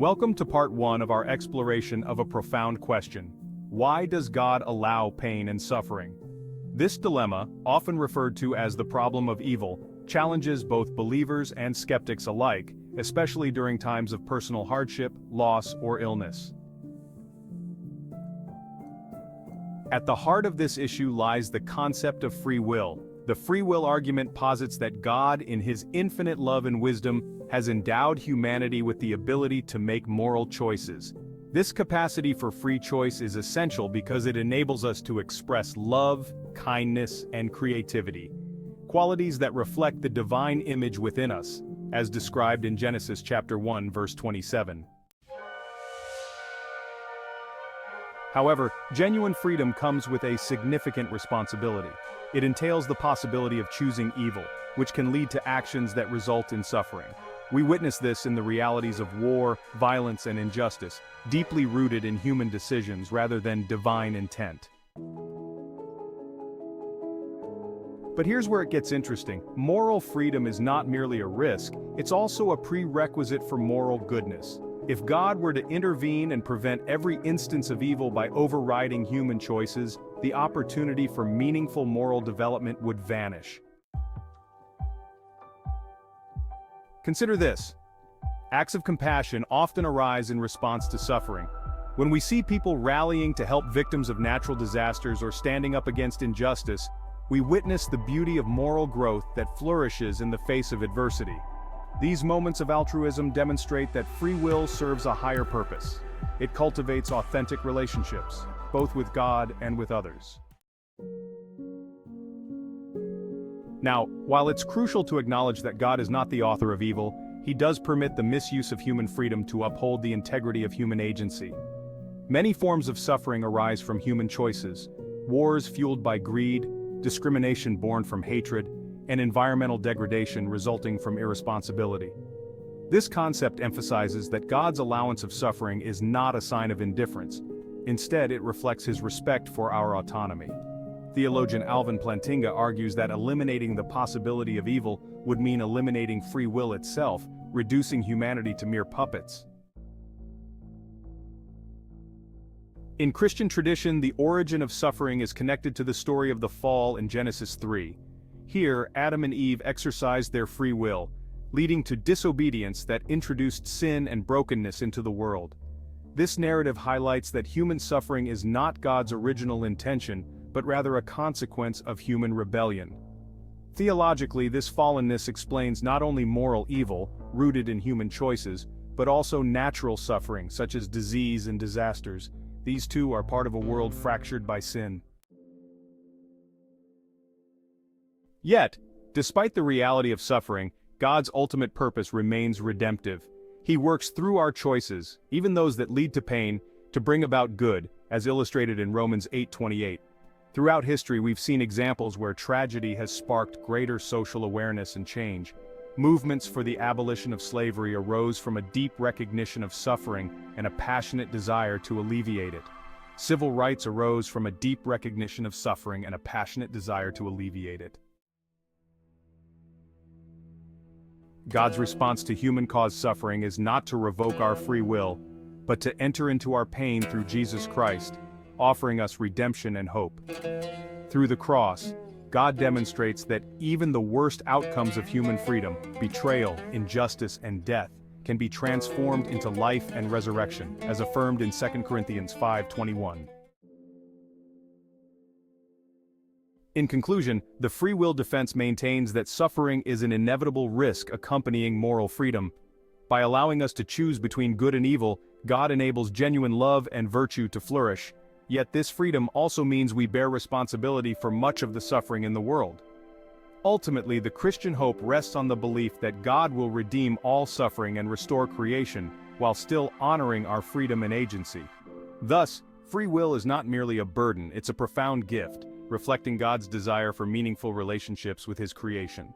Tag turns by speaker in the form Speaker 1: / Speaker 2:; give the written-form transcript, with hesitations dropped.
Speaker 1: Welcome to part 1 of our exploration of a profound question. Why does God allow pain and suffering? This dilemma, often referred to as the problem of evil, challenges both believers and skeptics alike, especially during times of personal hardship, loss, or illness. At the heart of this issue lies the concept of free will. The free will argument posits that God, in his infinite love and wisdom, has endowed humanity with the ability to make moral choices. This capacity for free choice is essential because it enables us to express love, kindness, and creativity, qualities that reflect the divine image within us, as described in Genesis chapter 1, verse 27. However, genuine freedom comes with a significant responsibility. It entails the possibility of choosing evil, which can lead to actions that result in suffering. We witness this in the realities of war, violence, and injustice, deeply rooted in human decisions rather than divine intent. But here's where it gets interesting. Moral freedom is not merely a risk, it's also a prerequisite for moral goodness. If God were to intervene and prevent every instance of evil by overriding human choices, the opportunity for meaningful moral development would vanish. Consider this. Acts of compassion often arise in response to suffering. When we see people rallying to help victims of natural disasters or standing up against injustice, we witness the beauty of moral growth that flourishes in the face of adversity. These moments of altruism demonstrate that free will serves a higher purpose. It cultivates authentic relationships, both with God and with others. Now, while it's crucial to acknowledge that God is not the author of evil, he does permit the misuse of human freedom to uphold the integrity of human agency. Many forms of suffering arise from human choices: wars fueled by greed, discrimination born from hatred, and environmental degradation resulting from irresponsibility. This concept emphasizes that God's allowance of suffering is not a sign of indifference. Instead, it reflects his respect for our autonomy. Theologian Alvin Plantinga argues that eliminating the possibility of evil would mean eliminating free will itself, reducing humanity to mere puppets. In Christian tradition, the origin of suffering is connected to the story of the fall in Genesis 3. Here, Adam and Eve exercised their free will, leading to disobedience that introduced sin and brokenness into the world. This narrative highlights that human suffering is not God's original intention, but rather a consequence of human rebellion. Theologically, this fallenness explains not only moral evil, rooted in human choices, but also natural suffering, such as disease and disasters. These too are part of a world fractured by sin. Yet, despite the reality of suffering, God's ultimate purpose remains redemptive. He works through our choices, even those that lead to pain, to bring about good, as illustrated in Romans 8:28. Throughout history, we've seen examples where tragedy has sparked greater social awareness and change. Movements for the abolition of slavery arose from a deep recognition of suffering and a passionate desire to alleviate it. Civil rights arose from a deep recognition of suffering and a passionate desire to alleviate it. God's response to human-caused suffering is not to revoke our free will, but to enter into our pain through Jesus Christ, offering us redemption and hope. Through the cross, God demonstrates that even the worst outcomes of human freedom, betrayal, injustice, and death, can be transformed into life and resurrection, as affirmed in 2 Corinthians 5:21. In conclusion, the free will defense maintains that suffering is an inevitable risk accompanying moral freedom. By allowing us to choose between good and evil, God enables genuine love and virtue to flourish. Yet this freedom also means we bear responsibility for much of the suffering in the world. Ultimately, the Christian hope rests on the belief that God will redeem all suffering and restore creation, while still honoring our freedom and agency. Thus, free will is not merely a burden, it's a profound gift, reflecting God's desire for meaningful relationships with his creation.